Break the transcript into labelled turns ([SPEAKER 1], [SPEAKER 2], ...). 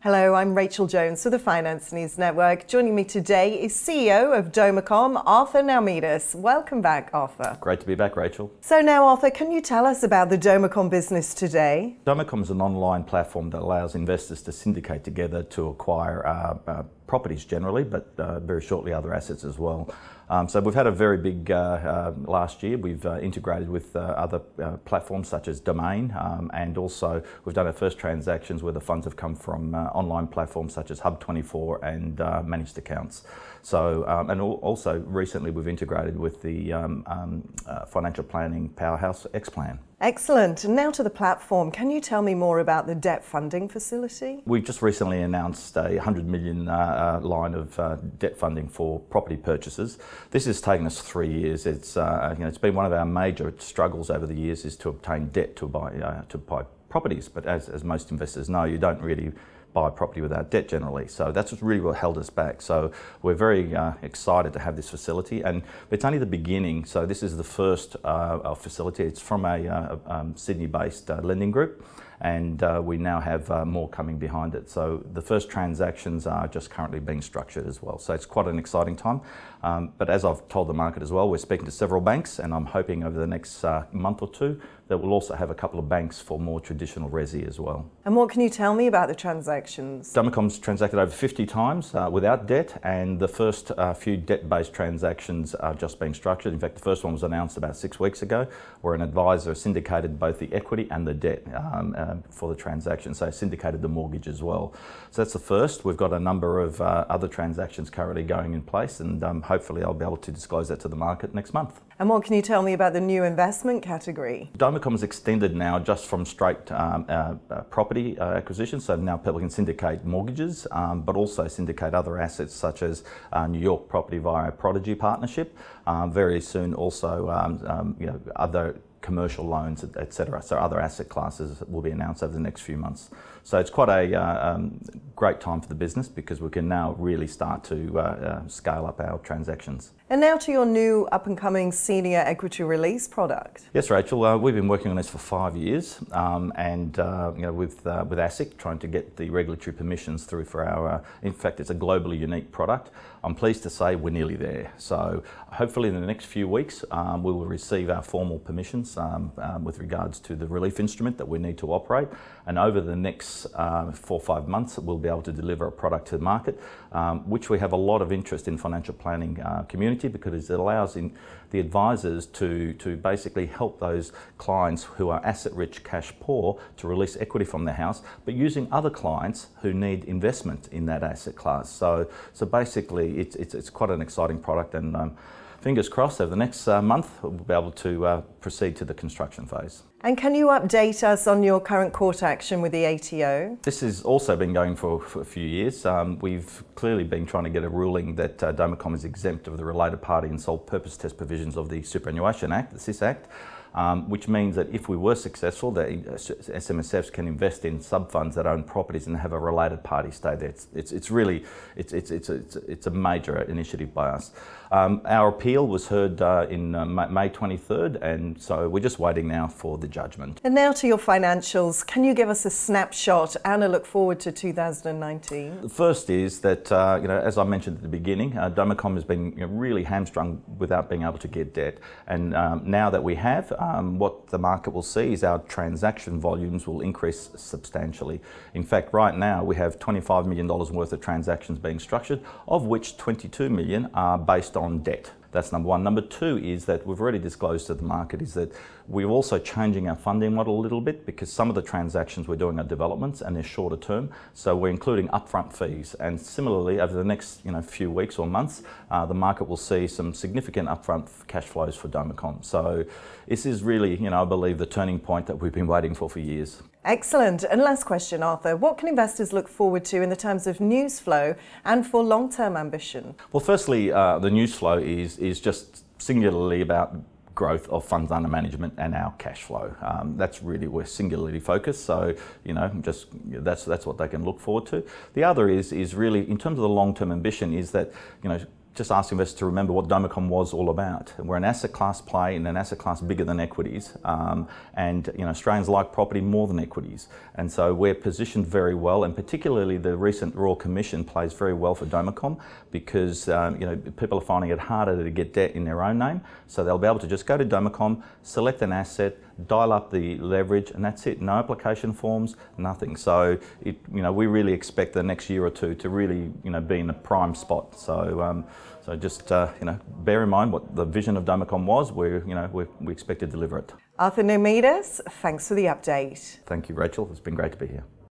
[SPEAKER 1] Hello, I'm Rachel Jones for the Finance News Network. Joining me today is CEO of DomaCom, Arthur Naoumidis. Welcome back, Arthur.
[SPEAKER 2] Great to be back, Rachel.
[SPEAKER 1] So now, Arthur, can you tell us about the DomaCom business today?
[SPEAKER 2] DomaCom is an online platform that allows investors to syndicate together to acquire properties generally, but very shortly other assets as well. So we've had a very big last year. We've integrated with other platforms such as Domain, and also we've done our first transactions where the funds have come from online platforms such as Hub24 and Managed Accounts. So, and also recently we've integrated with the financial planning powerhouse Xplan.
[SPEAKER 1] Excellent. And now to the platform. Can you tell me more about the debt funding facility?
[SPEAKER 2] We just recently announced a $100 million line of debt funding for property purchases. This has taken us 3 years. It's it's been one of our major struggles over the years is to obtain debt to buy properties. But as most investors know, you don't really buy property without debt generally. So that's really what held us back. So we're very excited to have this facility, and it's only the beginning. So this is the first facility. It's from a Sydney-based lending group, and we now have more coming behind it. So the first transactions are just currently being structured as well. So it's quite an exciting time. But as I've told the market as well, we're speaking to several banks, and I'm hoping over the next month or two that we'll also have a couple of banks for more traditional resi as well.
[SPEAKER 1] And what can you tell me about the transactions?
[SPEAKER 2] DomaCom's transacted over 50 times without debt, and the first few debt-based transactions are just being structured. In fact, the first one was announced about 6 weeks ago, where an advisor syndicated both the equity and the debt for the transaction, so syndicated the mortgage as well. So that's the first. We've got a number of other transactions currently going in place, and hopefully I'll be able to disclose that to the market next month.
[SPEAKER 1] And what can you tell me about the new investment category?
[SPEAKER 2] DomaCom has extended now just from straight property acquisition, so now people can syndicate mortgages, but also syndicate other assets such as New York property via a Prodigy partnership. Very soon also other commercial loans, etc. So other asset classes will be announced over the next few months. So it's quite a great time for the business because we can now really start to scale up our transactions.
[SPEAKER 1] And now to your new up-and-coming senior equity release product.
[SPEAKER 2] Yes, Rachel, we've been working on this for 5 years, and with ASIC, trying to get the regulatory permissions through for our. In fact, it's a globally unique product. I'm pleased to say we're nearly there. So hopefully in the next few weeks, we will receive our formal permissions with regards to the relief instrument that we need to operate. And over the next 4 or 5 months, we'll be able to deliver a product to the market, which we have a lot of interest in financial planning community, because it allows the advisors to basically help those clients who are asset rich, cash poor, to release equity from their house, but using other clients who need investment in that asset class. So basically it's quite an exciting product, and fingers crossed over the next month we'll be able to proceed to the construction phase.
[SPEAKER 1] And can you update us on your current court action with the ATO?
[SPEAKER 2] This has also been going for a few years. We've clearly been trying to get a ruling that DomaCom is exempt of the related party and sole purpose test provisions of the Superannuation Act, the SIS Act. Which means that if we were successful, that SMSFs can invest in sub-funds that own properties and have a related party stay there. It's really a major initiative by us. Our appeal was heard in May 23rd, and so we're just waiting now for the judgment.
[SPEAKER 1] And now to your financials. Can you give us a snapshot and a look forward to 2019?
[SPEAKER 2] The first is that, as I mentioned at the beginning, DomaCom has been really hamstrung without being able to get debt, and now that we have, what the market will see is our transaction volumes will increase substantially. In fact, right now we have $25 million worth of transactions being structured, of which 22 million are based on debt. That's number one. Number two is that we've already disclosed to the market is that we're also changing our funding model a little bit, because some of the transactions we're doing are developments and they're shorter term. So we're including upfront fees. And similarly, over the next few weeks or months, the market will see some significant upfront cash flows for DomaCom. So this is really, I believe, the turning point that we've been waiting for years.
[SPEAKER 1] Excellent. And last question, Arthur. What can investors look forward to in the terms of news flow and for long-term ambition?
[SPEAKER 2] Well, firstly, the news flow is just singularly about growth of funds under management and our cash flow. That's really, we're singularly focused. So, that's what they can look forward to. The other is really, in terms of the long-term ambition, is that, just ask investors to remember what DomaCom was all about. We're an asset class play in an asset class bigger than equities, and Australians like property more than equities, and so we're positioned very well, and particularly the recent Royal Commission plays very well for DomaCom because people are finding it harder to get debt in their own name, so they'll be able to just go to DomaCom, select an asset, dial up the leverage, and that's it. No application forms, nothing. So we really expect the next year or two to really be in a prime spot. So just bear in mind what the vision of DomaCom was. We expect to deliver it.
[SPEAKER 1] Arthur Naoumidis, thanks for the update.
[SPEAKER 2] Thank you, Rachel. It's been great to be here.